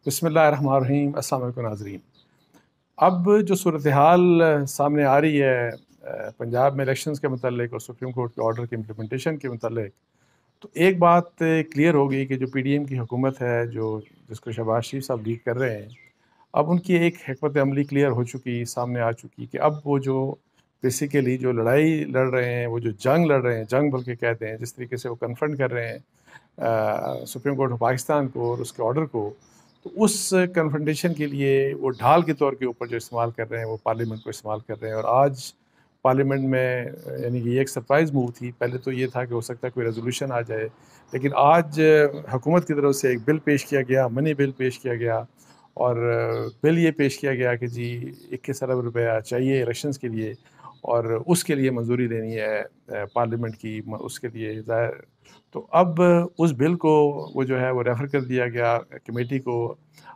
بسم اللہ الرحمن الرحیم۔ السلام علیکم ناظرین۔ اب جو صورتحال سامنے آ رہی ہے پنجاب میں الیکشنز کے متعلق اور سپریم کورٹ کے آرڈر کی امپلیمنٹیشن کے متعلق، تو ایک بات کلیئر ہو گئی کہ جو پی ڈی ایم کی حکومت ہے، جس کو شہباز شریف صاحب لیڈ کر رہے ہیں، اب ان کی ایک حکمت عملی کلیئر ہو چکی، سامنے آ چکی کہ اب وہ جو بیسیکلی جو لڑائی لڑ رہے ہیں، وہ جو جنگ لڑ رہے ہیں، جنگ بلکہ کہتے ہیں، جس طریقے سے وہ کنفرنٹ کر رہے ہیں سپریم کورٹ آف پاکستان کو اور اس کے آرڈر کو، تو اس کنفرنٹیشن کے لیے وہ ڈھال کے طور کے اوپر جو استعمال کر رہے ہیں وہ پارلیمنٹ کو استعمال کر رہے ہیں۔ اور آج پارلیمنٹ میں یعنی کہ یہ ایک سرپرائز موو تھی۔ پہلے تو یہ تھا کہ ہو سکتا ہے کوئی ریزولوشن آ جائے، لیکن آج حکومت کی طرف سے ایک بل پیش کیا گیا، منی بل پیش کیا گیا، اور بل یہ پیش کیا گیا کہ جی 21 ارب روپیہ چاہیے الیکشنز کے لیے، اور اس کے لیے منظوری لینی ہے پارلیمنٹ کی، اس کے لیے ظاہر۔ تو اب اس بل کو وہ جو ہے وہ ریفر کر دیا گیا کمیٹی کو۔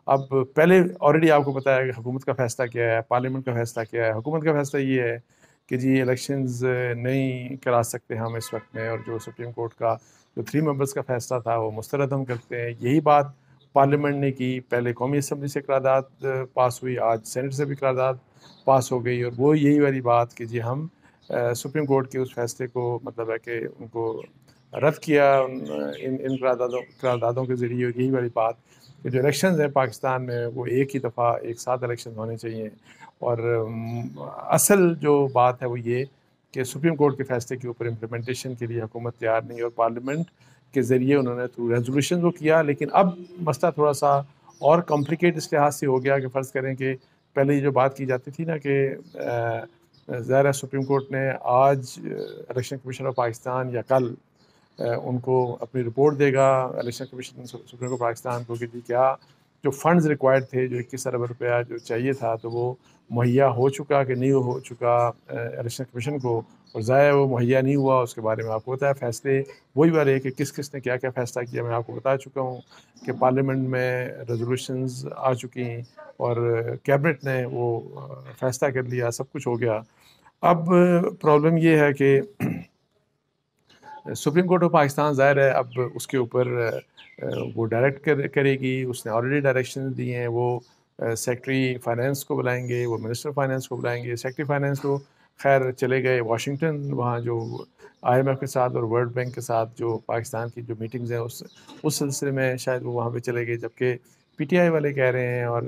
اب پہلے آلریڈی آپ کو پتہ ہے کہ حکومت کا فیصلہ کیا ہے، پارلیمنٹ کا فیصلہ کیا ہے۔ حکومت کا فیصلہ یہ ہے کہ جی الیکشنز نہیں کرا سکتے ہم اس وقت میں، اور جو سپریم کورٹ کا جو 3 ممبرز کا فیصلہ تھا وہ مسترد ہم کرتے ہیں۔ یہی بات پارلیمنٹ نے کی۔ پہلے قومی اسمبلی سے قرارداد پاس ہوئی، آج سینٹ سے بھی قرارداد پاس ہو گئی، اور وہ یہی والی بات کہ جی ہم سپریم کورٹ کے اس فیصلے کو مطلب ہے کہ ان کو رد کیا ان قراردادوں کے ذریعے۔ اور یہی والی بات کہ جو الیکشنز ہیں پاکستان میں وہ ایک ہی دفعہ ایک ساتھ الیکشن ہونے چاہیے، اور اصل جو بات ہے وہ یہ کہ سپریم کورٹ کے فیصلے کے اوپر امپلیمنٹیشن کے لیے حکومت تیار نہیں، اور پارلیمنٹ کے ذریعے انہوں نے تھرو ریزولوشن کو کیا۔ لیکن اب مسئلہ تھوڑا سا اور کمپلیکیٹ اس لحاظ سے ہو گیا کہ فرض کریں کہ پہلے یہ جو بات کی جاتی تھی نا کہ ظاہر ہے سپریم کورٹ نے آج الیکشن کمیشن آف پاکستان یا کل ان کو اپنی رپورٹ دے گا election commission supreme court Pakistan کو کہ جی کیا جو فنڈز ریکوائرڈ تھے، جو 21 ارب روپیہ جو چاہیے تھا، تو وہ مہیا ہو چکا کہ نہیں ہو چکا الیکشن کمیشن کو، اور ظاہر وہ مہیا نہیں ہوا۔ اس کے بارے میں آپ کو پتہ ہے فیصلے وہی والے کہ کس کس نے کیا کیا فیصلہ کیا۔ میں آپ کو بتا چکا ہوں کہ پارلیمنٹ میں ریزولوشنز آ چکی ہیں، اور کیبنٹ نے وہ فیصلہ کر لیا، سب کچھ ہو گیا۔ اب پرابلم یہ ہے کہ سپریم کورٹ آف پاکستان ظاہر ہے اب اس کے اوپر وہ ڈائریکٹ کرے گی۔ اس نے آلریڈی ڈائریکشن دی ہیں، وہ سیکٹری فائنینس کو بلائیں گے، وہ منسٹر فائنینس کو بلائیں گے۔ سیکٹری فائنینس کو خیر چلے گئے واشنگٹن، وہاں جو آئی ایم ایف کے ساتھ اور ورلڈ بینک کے ساتھ جو پاکستان کی جو میٹنگز ہیں اس سلسلے میں شاید وہ وہاں پہ چلے گئے، جبکہ پی ٹی آئی والے کہہ رہے ہیں، اور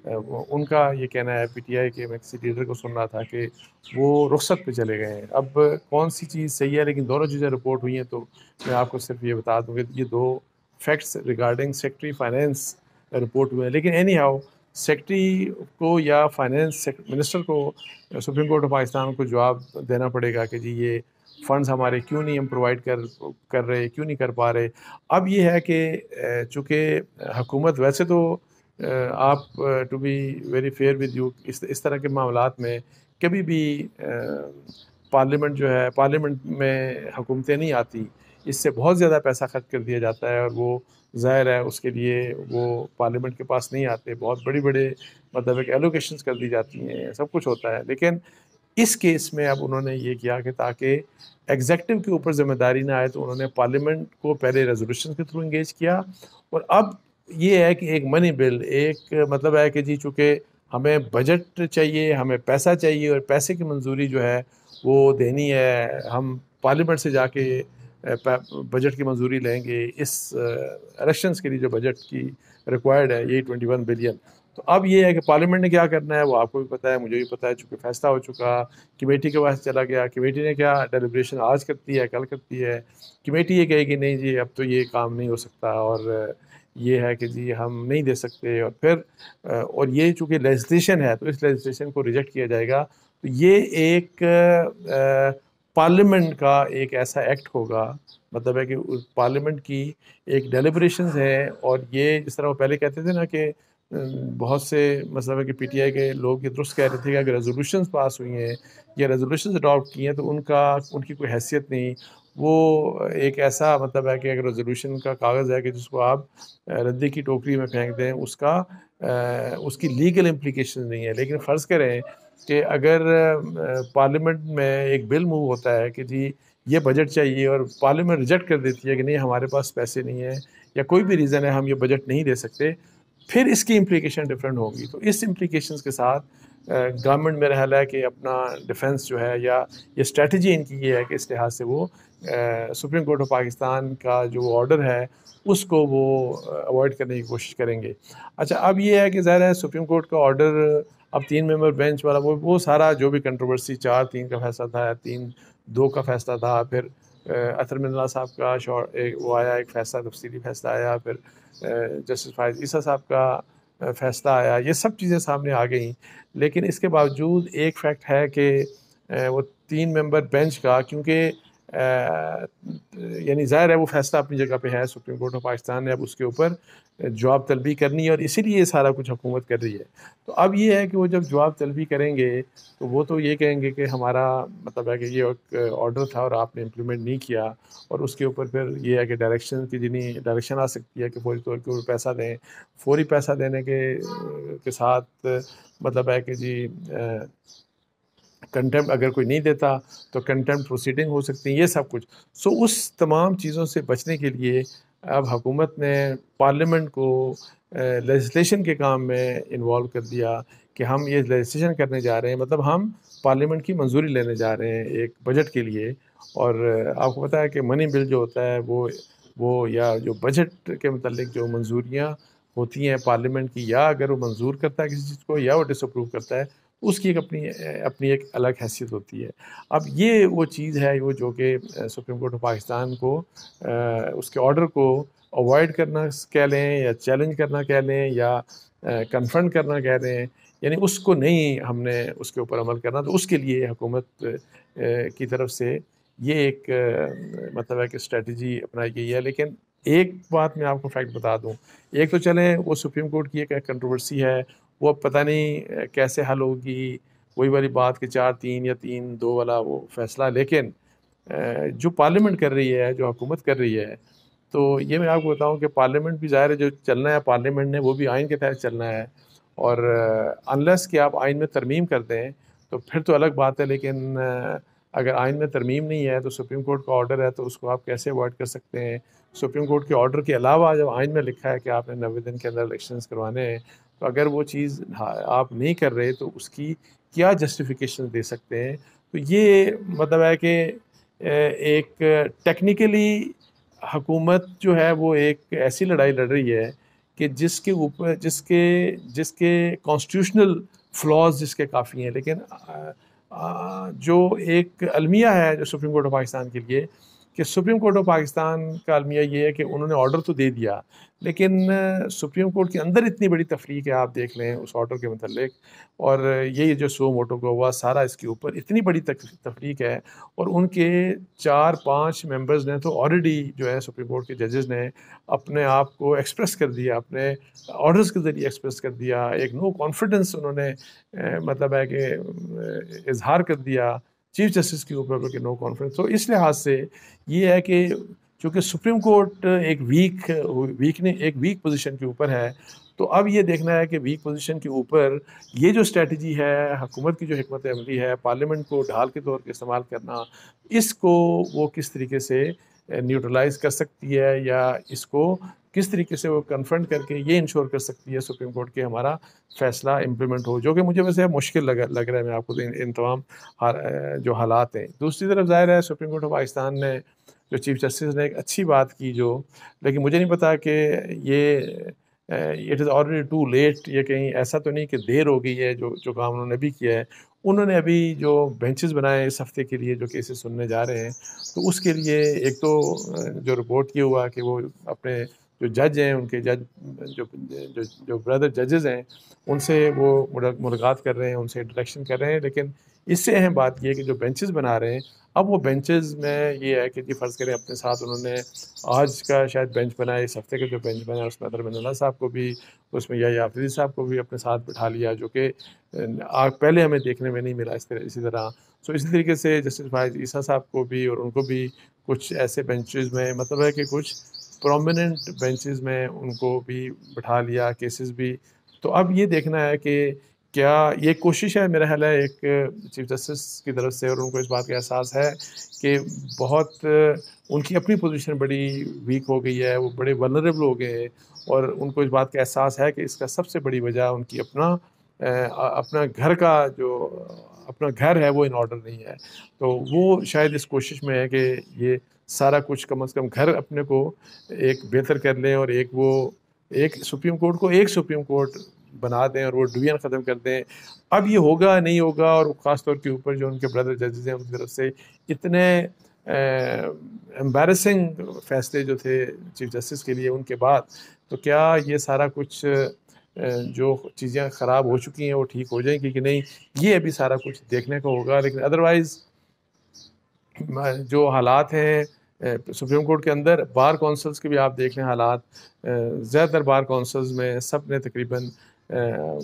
ان کا یہ کہنا ہے، پی ٹی آئی کے میں کسی لیڈر کو سن رہا تھا کہ وہ رخصت پہ چلے گئے ہیں۔ اب کون سی چیز صحیح ہے، لیکن دونوں چیزیں رپورٹ ہوئی ہیں، تو میں آپ کو صرف یہ بتا دوں کہ یہ 2 facts regarding secretary finance report ہوئے ہیں۔ لیکن اینی ہاؤ سیکٹری کو یا فائنینس منسٹر کو سپریم کورٹ آف پاکستان کو جواب دینا پڑے گا کہ جی یہ فنڈز ہمارے کیوں نہیں ہم پرووائڈ کر رہے، کیوں نہیں کر پا رہے۔ اب یہ ہے کہ چونکہ حکومت ویسے تو آپ to be very fair with you اس طرح کے معاملات میں کبھی بھی پارلیمنٹ جو ہے، پارلیمنٹ میں حکومتیں نہیں آتی، اس سے بہت زیادہ پیسہ خرچ کر دیا جاتا ہے، اور وہ ظاہر ہے اس کے لیے وہ پارلیمنٹ کے پاس نہیں آتے، بہت بڑے مطلب ایک ایلوکیشنز کر دی جاتی ہیں، سب کچھ ہوتا ہے۔ لیکن اس کیس میں اب انہوں نے یہ کیا کہ تاکہ ایگزیکٹو کے اوپر ذمہ داری نہ آئے، تو انہوں نے پارلیمنٹ کو پہلے ریزولوشن کے تھرو انگیج کیا، اور اب یہ ہے کہ ایک منی بل، ایک مطلب ہے کہ جی چونکہ ہمیں بجٹ چاہیے، ہمیں پیسہ چاہیے، اور پیسے کی منظوری جو ہے وہ دینی ہے، ہم پارلیمنٹ سے جا کے بجٹ کی منظوری لیں گے اس الیکشنز کے لیے جو بجٹ کی ریکوائرڈ ہے، یہی 21 بلین۔ تو اب یہ ہے کہ پارلیمنٹ نے کیا کرنا ہے وہ آپ کو بھی پتہ ہے، مجھے بھی پتہ ہے، چونکہ فیصلہ ہو چکا، کمیٹی کے پاس چلا گیا، کمیٹی نے کیا ڈیلیبریشن آج کرتی ہے، کل کرتی ہے۔ کمیٹی یہ کہے گی نہیں جی اب تو یہ کام نہیں ہو سکتا، اور یہ ہے کہ جی ہم نہیں دے سکتے، اور پھر اور یہ چونکہ لیجسلیشن ہے تو اس لیجسلیشن کو ریجیکٹ کیا جائے گا۔ تو یہ ایک پارلیمنٹ کا ایک ایسا ایکٹ ہوگا، مطلب ہے کہ پارلیمنٹ کی ایک ڈیلیبریشنز ہیں، اور یہ جس طرح وہ پہلے کہتے تھے نا کہ بہت سے مطلب ہے کہ پی ٹی آئی کے لوگ یہ درست کہہ رہے تھے کہ اگر ریزولوشنز پاس ہوئی ہیں یا ریزولوشنز اڈاپٹ کی ہیں تو ان کی کوئی حیثیت نہیں۔ وہ ایک ایسا مطلب ہے کہ اگر ریزولوشن کا کاغذ ہے کہ جس کو آپ ردی کی ٹوکری میں پھینک دیں، اس کی لیگل امپلیکیشن نہیں ہے۔ لیکن فرض کریں کہ اگر پارلیمنٹ میں ایک بل موو ہوتا ہے کہ جی یہ بجٹ چاہیے، اور پارلیمنٹ ریجیکٹ کر دیتی ہے کہ نہیں ہمارے پاس پیسے نہیں ہیں، یا کوئی بھی ریزن ہے ہم یہ بجٹ نہیں دے سکتے، پھر اس کی امپلیکیشن ڈفرینٹ ہوں گی۔ تو اس امپلیکیشنز کے ساتھ گورنمنٹ میرا خیال ہے کہ اپنا ڈیفنس جو ہے یا یہ اسٹریٹجی ان کی یہ ہے کہ اس لحاظ سے وہ سپریم کورٹ آف پاکستان کا جو آرڈر ہے اس کو وہ اوائڈ کرنے کی کوشش کریں گے۔ اچھا، اب یہ ہے کہ ظاہر ہے سپریم کورٹ کا آرڈر اب 3 ممبر بینچ والا وہ سارا جو بھی کنٹروورسی 4-3 کا فیصلہ تھا یا 3-2 کا فیصلہ تھا، پھر اطہر من اللہ صاحب کا وہ آیا ایک فیصلہ، تفصیلی فیصلہ آیا، پھر جسٹس فائز عیسیٰ صاحب کا فیصلہ آیا، یہ سب چیزیں سامنے آ گئیں۔ لیکن اس کے باوجود ایک فیکٹ ہے کہ وہ 3 ممبر بینچ کا، کیونکہ یعنی ظاہر ہے وہ فیصلہ اپنی جگہ پہ ہے، سپریم کورٹ آف پاکستان نے اب اس کے اوپر جواب طلبی کرنی ہے اور اسی لیے یہ سارا کچھ حکومت کر رہی ہے۔ تو اب یہ ہے کہ وہ جب جواب طلبی کریں گے تو وہ تو یہ کہیں گے کہ ہمارا مطلب ہے کہ یہ ایک آرڈر تھا اور آپ نے امپلیمنٹ نہیں کیا، اور اس کے اوپر پھر یہ ہے کہ ڈائریکشن کی جنہیں ڈائریکشن آ سکتی ہے کہ فوری طور کے اوپر پیسہ دیں، فوری پیسہ دینے کے ساتھ مطلب ہے کہ جی کنٹمپٹ، اگر کوئی نہیں دیتا تو کنٹمپٹ پروسیڈنگ ہو سکتی ہیں، یہ سب کچھ۔ اس تمام چیزوں سے بچنے کے لیے اب حکومت نے پارلیمنٹ کو لیجسلیشن کے کام میں انوالو کر دیا کہ ہم یہ لیجسلیشن کرنے جا رہے ہیں، مطلب ہم پارلیمنٹ کی منظوری لینے جا رہے ہیں ایک بجٹ کے لیے۔ اور آپ کو پتہ ہے کہ منی بل جو ہوتا ہے وہ یا جو بجٹ کے متعلق جو منظوریاں ہوتی ہیں پارلیمنٹ کی، یا اگر وہ منظور کرتا ہے کسی چیز کو یا وہ ڈس اپروو کرتا ہے، اس کی ایک اپنی ایک الگ حیثیت ہوتی ہے۔ اب یہ وہ چیز ہے وہ جو کہ سپریم کورٹ آف پاکستان کو اس کے آرڈر کو اوائڈ کرنا کہہ لیں یا چیلنج کرنا کہہ لیں یا کنفرنٹ کرنا کہہ لیں، یعنی اس کو نہیں ہم نے اس کے اوپر عمل کرنا، تو اس کے لیے حکومت کی طرف سے یہ ایک مطلب ہے کہ اسٹریٹجی اپنائی گئی ہے۔ لیکن ایک بات میں آپ کو فیکٹ بتا دوں، ایک تو چلیں وہ سپریم کورٹ کی ایک کنٹروورسی ہے، وہ اب پتہ نہیں کیسے حل ہوگی، وہی والی بات کہ 4-3 یا 3-2 والا وہ فیصلہ۔ لیکن جو پارلیمنٹ کر رہی ہے، جو حکومت کر رہی ہے، تو یہ میں آپ کو بتاؤں کہ پارلیمنٹ بھی ظاہر ہے جو چلنا ہے پارلیمنٹ نے وہ بھی آئین کے تحت چلنا ہے، اور انلیس کہ آپ آئین میں ترمیم کر دیں تو پھر تو الگ بات ہے۔ لیکن اگر آئین میں ترمیم نہیں ہے تو سپریم کورٹ کا آرڈر ہے تو اس کو آپ کیسے اوائڈ کر سکتے ہیں؟ سپریم کورٹ کے آرڈر کے علاوہ جب آئین میں لکھا ہے کہ آپ نے 90 دن کے اندر الیکشنز کروانے ہیں، تو اگر وہ چیز آپ نہیں کر رہے تو اس کی کیا جسٹیفیکیشن دے سکتے ہیں؟ تو یہ مطلب ہے کہ ایک ٹیکنیکلی حکومت جو ہے وہ ایک ایسی لڑائی لڑ رہی ہے کہ جس کے اوپر جس کے کانسٹیٹیوشنل فلاز جس کے کافی ہیں، لیکن جو ایک المیہ ہے جو سپریم کورٹ آف پاکستان کے لیے، کہ سپریم کورٹ آف پاکستان کا المیہ یہ ہے کہ انہوں نے آرڈر تو دے دیا، لیکن سپریم کورٹ کے اندر اتنی بڑی تفریق ہے، آپ دیکھ لیں اس آرڈر کے متعلق، اور یہ جو سو موٹو کا ہوا سارا اس کے اوپر اتنی بڑی تفریق ہے، اور ان کے 4-5 ممبرز نے تو آلریڈی جو ہے سپریم کورٹ کے ججز نے اپنے آپ کو ایکسپریس کر دیا، اپنے آرڈرز کے ذریعے ایکسپریس کر دیا، ایک نو کانفیڈنس انہوں نے مطلب ہے کہ اظہار کر دیا چیف جسٹس کے اوپر کہ نو کانفیڈنس۔ تو اس لحاظ سے یہ ہے کہ چونکہ سپریم کورٹ ایک ویک پوزیشن کے اوپر ہے، تو اب یہ دیکھنا ہے کہ ویک پوزیشن کے اوپر یہ جو اسٹریٹجی ہے حکومت کی، جو حکمت عملی ہے پارلیمنٹ کو ڈھال کے طور پہ استعمال کرنا، اس کو وہ کس طریقے سے نیوٹرلائز کر سکتی ہے، یا اس کو کس طریقے سے وہ کنفرنٹ کر کے یہ انشور کر سکتی ہے سپریم کورٹ کے ہمارا فیصلہ امپلیمنٹ ہو، جو کہ مجھے ویسے مشکل لگ رہا ہے میں آپ کو ان تمام جو حالات ہیں۔ دوسری طرف ظاہر ہے سپریم کورٹ آف پاکستان نے جو چیف جسٹس نے ایک اچھی بات کی، جو لیکن مجھے نہیں پتا کہ یہ it is already too late, یہ کہیں ایسا تو نہیں کہ دیر ہو گئی ہے، جو کام انہوں نے ابھی کیا ہے، انہوں نے ابھی جو بینچز بنائے اس ہفتے کے لیے جو کیسز سننے جا رہے ہیں، تو اس کے لیے ایک تو جو رپورٹ یہ ہوا کہ وہ اپنے جو جج ہیں ان کے جو بردر ججز ہیں ان سے وہ ملاقات کر رہے ہیں، ان سے انٹریکشن کر رہے ہیں، لیکن اس سے اہم بات یہ ہے کہ جو بینچز بنا رہے ہیں، اب وہ بینچز میں یہ ہے کہ جی فرض کریں اپنے ساتھ انہوں نے آج کا شاید بینچ بنایا، اس ہفتے کا جو بینچ بنایا اس میں اطہر من اللہ صاحب کو بھی، اس میں یا آفریدی صاحب کو بھی اپنے ساتھ بٹھا لیا، جو کہ پہلے ہمیں دیکھنے میں نہیں ملا اسی طرح۔ اسی طریقے سے جسٹس فائز عیسیٰ صاحب کو بھی، اور ان کو بھی کچھ ایسے بینچز میں مطلب ہے کہ کچھ پرومیننٹ بینچز میں ان کو بھی بٹھا لیا، کیسز بھی۔ تو اب یہ دیکھنا ہے کہ کیا یہ کوشش ہے میرا خیال ہے ایک چیف جسٹس کی طرف سے، اور ان کو اس بات کا احساس ہے کہ بہت ان کی اپنی پوزیشن بڑی ویک ہو گئی ہے، وہ بڑے ولنریبل ہو گئے ہیں، اور ان کو اس بات کا احساس ہے کہ اس کا سب سے بڑی وجہ ان کی اپنا گھر کا جو اپنا گھر ہے وہ ان آرڈر نہیں ہے. تو وہ شاید اس کوشش میں ہے کہ یہ سارا کچھ کم از کم گھر اپنے کو ایک بہتر کر لیں، اور ایک سپریم کورٹ کو ایک سپریم کورٹ بنا دیں، اور وہ ڈویژن ختم کر دیں. اب یہ ہوگا نہیں ہوگا، اور خاص طور کے اوپر جو ان کے بردر ججز ہیں ان کی طرف سے اتنے امبیرسنگ فیصلے جو تھے چیف جسٹس کے لیے ان کے بعد، تو کیا یہ سارا کچھ جو چیزیں خراب ہو چکی ہیں وہ ٹھیک ہو جائیں گی کہ نہیں، یہ ابھی سارا کچھ دیکھنے کو ہوگا. لیکن ادروائز جو حالات ہیں سپریم کورٹ کے اندر، بار کونسلز کے بھی آپ دیکھ لیں حالات، زیادہ تر بار کونسلز میں سب نے تقریباً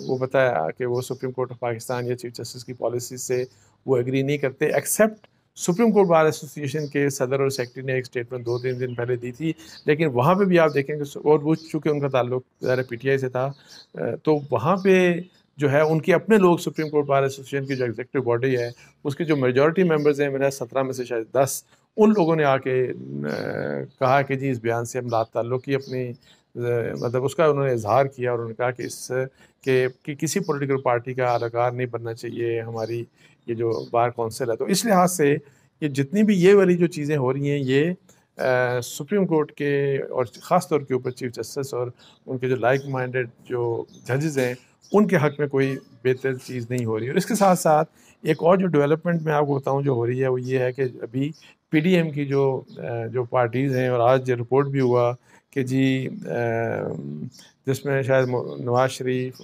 وہ بتایا کہ وہ سپریم کورٹ آف پاکستان یا چیف جسٹس کی پالیسی سے وہ ایگری نہیں کرتے، ایکسیپٹ سپریم کورٹ بار ایسوسی ایشن کے صدر اور سیکرٹری نے ایک اسٹیٹمنٹ 2-3 دن پہلے دی تھی. لیکن وہاں پہ بھی آپ دیکھیں کہ، اور وہ چونکہ ان کا تعلق ظاہر پی ٹی آئی سے تھا، تو وہاں پہ جو ہے ان کے اپنے لوگ سپریم کورٹ بار ایسوسی ایشن کی جو ایگزیکٹو باڈی ہے اس کے جو میجورٹی ممبرز ہیں، میرا 17 میں سے شاید 10، ان لوگوں نے آ کے کہا کہ جی اس بیان سے ہم لا تعلق کی اپنی مطلب اس کا انہوں نے اظہار کیا، اور انہوں نے کہا کہ اس کہ کسی پولیٹیکل پارٹی کا اہلکار نہیں بننا چاہیے ہماری یہ جو بار کونسل ہے. تو اس لحاظ سے یہ جتنی بھی یہ والی جو چیزیں ہو رہی ہیں یہ سپریم کورٹ کے اور خاص طور کے اوپر چیف جسٹس اور ان کے جو لائک مائنڈیڈ جو ججز ہیں ان کے حق میں کوئی بہتر چیز نہیں ہو رہی. اور اس کے ساتھ ساتھ ایک اور جو ڈیولپمنٹ میں آپ کو بتاؤں جو ہو رہی ہے وہ یہ ہے کہ ابھی پی ڈی ایم کی جو پارٹیز ہیں، اور آج یہ رپورٹ بھی ہوا کہ جی جس میں شاید نواز شریف،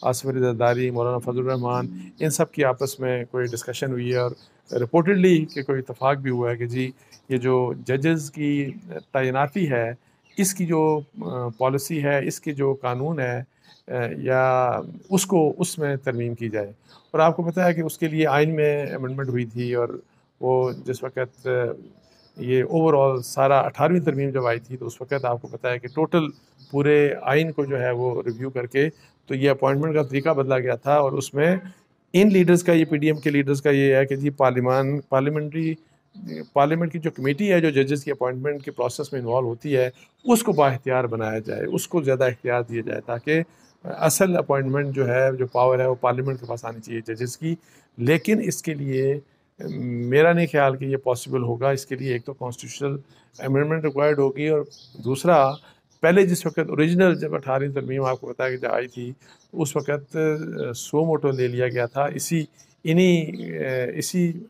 آصف علی زرداری، مولانا فضل الرحمان، ان سب کی آپس میں کوئی ڈسکشن ہوئی ہے، اور رپورٹڈلی کہ کوئی اتفاق بھی ہوا ہے کہ جی یہ جو ججز کی تعیناتی ہے اس کی جو پالیسی ہے، اس کی جو قانون ہے یا اس میں ترمیم کی جائے. اور آپ کو پتہ ہے کہ اس کے لیے آئین میں امنڈمنٹ ہوئی تھی، اور وہ جس وقت یہ اوور آل سارا 18ویں ترمیم جب آئی تھی تو اس وقت آپ کو پتہ ہے کہ ٹوٹل پورے آئین کو جو ہے وہ ریویو کر کے تو یہ اپوائنٹمنٹ کا طریقہ بدلا گیا تھا. اور اس میں ان لیڈرز کا، یہ پی ڈی ایم کے لیڈرز کا یہ ہے کہ جی پارلیمنٹ کی جو کمیٹی ہے جو ججز کی اپوائنٹمنٹ کے پروسیس میں انوالو ہوتی ہے اس کو با اختیار بنایا جائے، اس کو زیادہ اختیار دیا جائے، تاکہ اصل اپوائنٹمنٹ جو ہے، جو پاور ہے وہ پارلیمنٹ کے پاس آنی چاہیے ججز کی. لیکن اس کے لیے میرا نہیں خیال کہ یہ پاسبل ہوگا. اس کے لیے ایک تو کانسٹیٹیوشنل امینڈمنٹ ریکوائرڈ ہوگی، اور دوسرا پہلے جس وقت اوریجنل جب 18ویں ترمیم آپ کو بتایا کہ جب آئی تھی اس وقت سو موٹو لے لیا گیا تھا اسی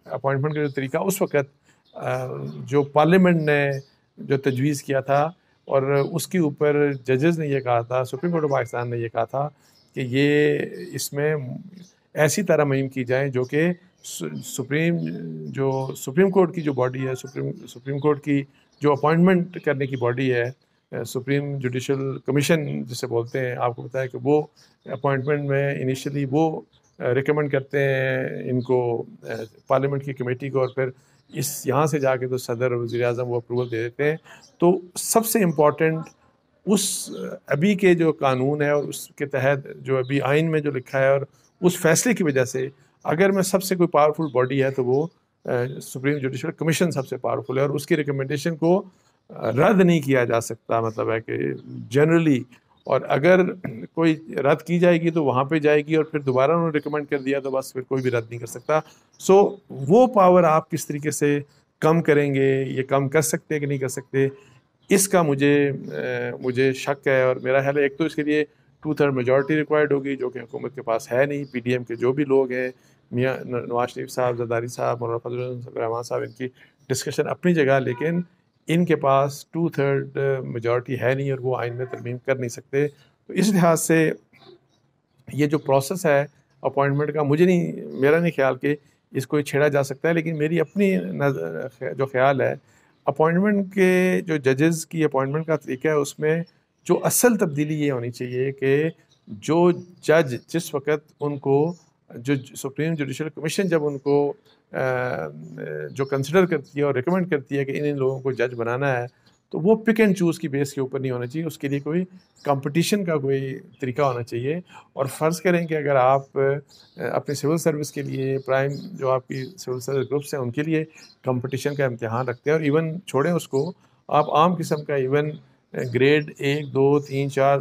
اپوائنٹمنٹ کا جو طریقہ اس وقت جو پارلیمنٹ نے جو تجویز کیا تھا، اور اس کے اوپر ججز نے یہ کہا تھا، سپریم کورٹ آف پاکستان نے یہ کہا تھا کہ یہ اس میں ایسی طرح مہم کی جائیں جو کہ سپریم کورٹ کی جو باڈی ہے، سپریم کورٹ کی جو اپوائنٹمنٹ کرنے کی باڈی ہے، سپریم جوڈیشل کمیشن جسے بولتے ہیں، آپ کو پتہ ہے کہ وہ اپوائنٹمنٹ میں انیشلی وہ ریکمنڈ کرتے ہیں ان کو پارلیمنٹ کی کمیٹی کو، اور پھر یہاں سے جا کے تو صدر اور وزیر اعظم وہ اپروول دے دیتے ہیں. تو سب سے امپورٹنٹ اس ابھی کے جو قانون ہے اور اس کے تحت جو ابھی آئین میں جو لکھا ہے، اور اس فیصلے کی وجہ سے اگر میں سب سے کوئی پاورفل باڈی ہے تو وہ سپریم جوڈیشل کمیشن سب سے پاورفل ہے، اور اس کی ریکمنڈیشن کو رد نہیں کیا جا سکتا. مطلب ہے کہ جنرلی، اور اگر کوئی رد کی جائے گی تو وہاں پہ جائے گی، اور پھر دوبارہ انہوں نے ریکمنڈ کر دیا تو بس پھر کوئی بھی رد نہیں کر سکتا. سو وہ پاور آپ کس طریقے سے کم کریں گے، یہ کم کر سکتے کہ نہیں کر سکتے، اس کا مجھے شک ہے. اور میرا خیال ہے ایک تو اس کے لیے 2/3 میجورٹی ریکوائرڈ ہوگی جو کہ حکومت کے پاس ہے نہیں. پی ڈی ایم کے جو بھی لوگ ہیں، میاں نواز شریف صاحب، زرداری صاحب، مولانا فضل الرحمان صاحب، ان کی ڈسکشن اپنی جگہ، لیکن ان کے پاس 2/3 میجورٹی ہے نہیں، اور وہ آئین میں ترمیم کر نہیں سکتے. تو اس لحاظ سے یہ جو پروسیس ہے اپوائنٹمنٹ کا، میرا نہیں خیال کہ اس کو چھیڑا جا سکتا ہے. لیکن میری اپنی جو خیال ہے، اپوائنٹمنٹ کے جو ججز کی اپوائنٹمنٹ کا طریقہ ہے اس میں جو اصل تبدیلی یہ ہونی چاہیے کہ جو جج جس وقت ان کو جو سپریم جوڈیشل کمیشن جب ان کو جو کنسیڈر کرتی ہے اور ریکمنڈ کرتی ہے کہ ان لوگوں کو جج بنانا ہے، تو وہ پک اینڈ چوز کی بیس کے اوپر نہیں ہونا چاہیے، اس کے لیے کوئی کمپٹیشن کا کوئی طریقہ ہونا چاہیے. اور فرض کریں کہ اگر آپ اپنے سول سروس کے لیے پرائم جو آپ کی سول سروس گروپس ہیں ان کے لیے کمپٹیشن کا امتحان رکھتے ہیں، اور ایون چھوڑیں اس کو، آپ عام قسم کا ایون گریڈ 1 2 3 4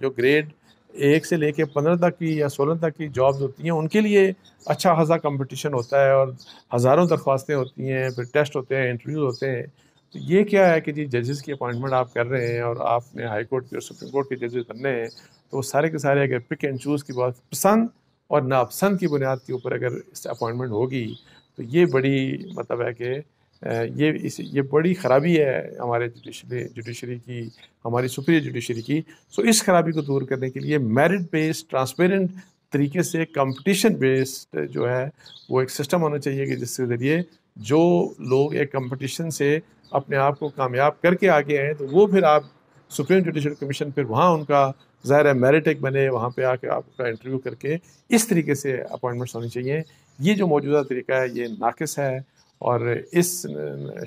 جو گریڈ 1 سے لے کے 15 تک کی یا 16 تک کی جابز ہوتی ہیں ان کے لیے اچھا خاصا کمپٹیشن ہوتا ہے، اور ہزاروں درخواستیں ہوتی ہیں، پھر ٹیسٹ ہوتے ہیں، انٹرویوز ہوتے ہیں. تو یہ کیا ہے کہ جی ججز کی اپوائنٹمنٹ آپ کر رہے ہیں اور آپ نے ہائی کورٹ کے اور سپریم کورٹ کے ججز بننے ہیں، تو وہ سارے کے سارے اگر پک اینڈ چوز کی بات پسند اور ناپسند کی بنیاد کے اوپر اگر اس اپوائنٹمنٹ ہوگی تو یہ بڑی مطلب ہے کہ یہ بڑی خرابی ہے ہمارے جوڈیشری کی، ہماری سپیریئر جوڈیشری کی. سو اس خرابی کو دور کرنے کے لیے میرٹ بیسڈ ٹرانسپیرنٹ طریقے سے کمپٹیشن بیسڈ جو ہے وہ ایک سسٹم ہونا چاہیے کہ جس کے ذریعے جو لوگ ایک کمپٹیشن سے اپنے آپ کو کامیاب کر کے آگے آئیں تو وہ پھر آپ سپریم جوڈیشل کمیشن پھر وہاں ان کا ظاہر ہے میرٹ ایک بنے، وہاں پہ آ کے آپ کا انٹرویو کر کے اس طریقے سے اپوائنٹمنٹس ہونی چاہیے. یہ جو موجودہ طریقہ ہے یہ ناقص ہے، اور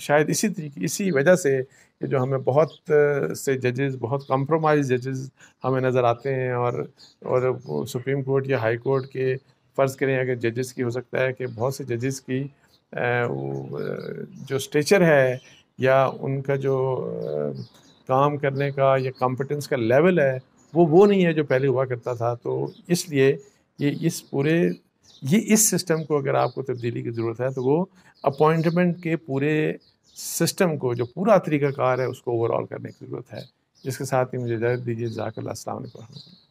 شاید اسی وجہ سے کہ جو ہمیں بہت سے ججز، بہت کمپرومائز ججز ہمیں نظر آتے ہیں، اور سپریم کورٹ یا ہائی کورٹ کے فرض کریں اگر ججز کی ہو سکتا ہے کہ بہت سے ججز کی جو اسٹیچر ہے یا ان کا جو کام کرنے کا یا کمپٹنس کا لیول ہے وہ نہیں ہے جو پہلے ہوا کرتا تھا. تو اس لیے اس سسٹم کو اگر آپ کو تبدیلی کی ضرورت ہے تو وہ اپوائنٹمنٹ کے پورے سسٹم کو جو پورا طریقہ کار ہے اس کو اوور آل کرنے کی ضرورت ہے. جس کے ساتھ ہی مجھے اجازت دیجیے. جزاک اللہ. السلام علیکم.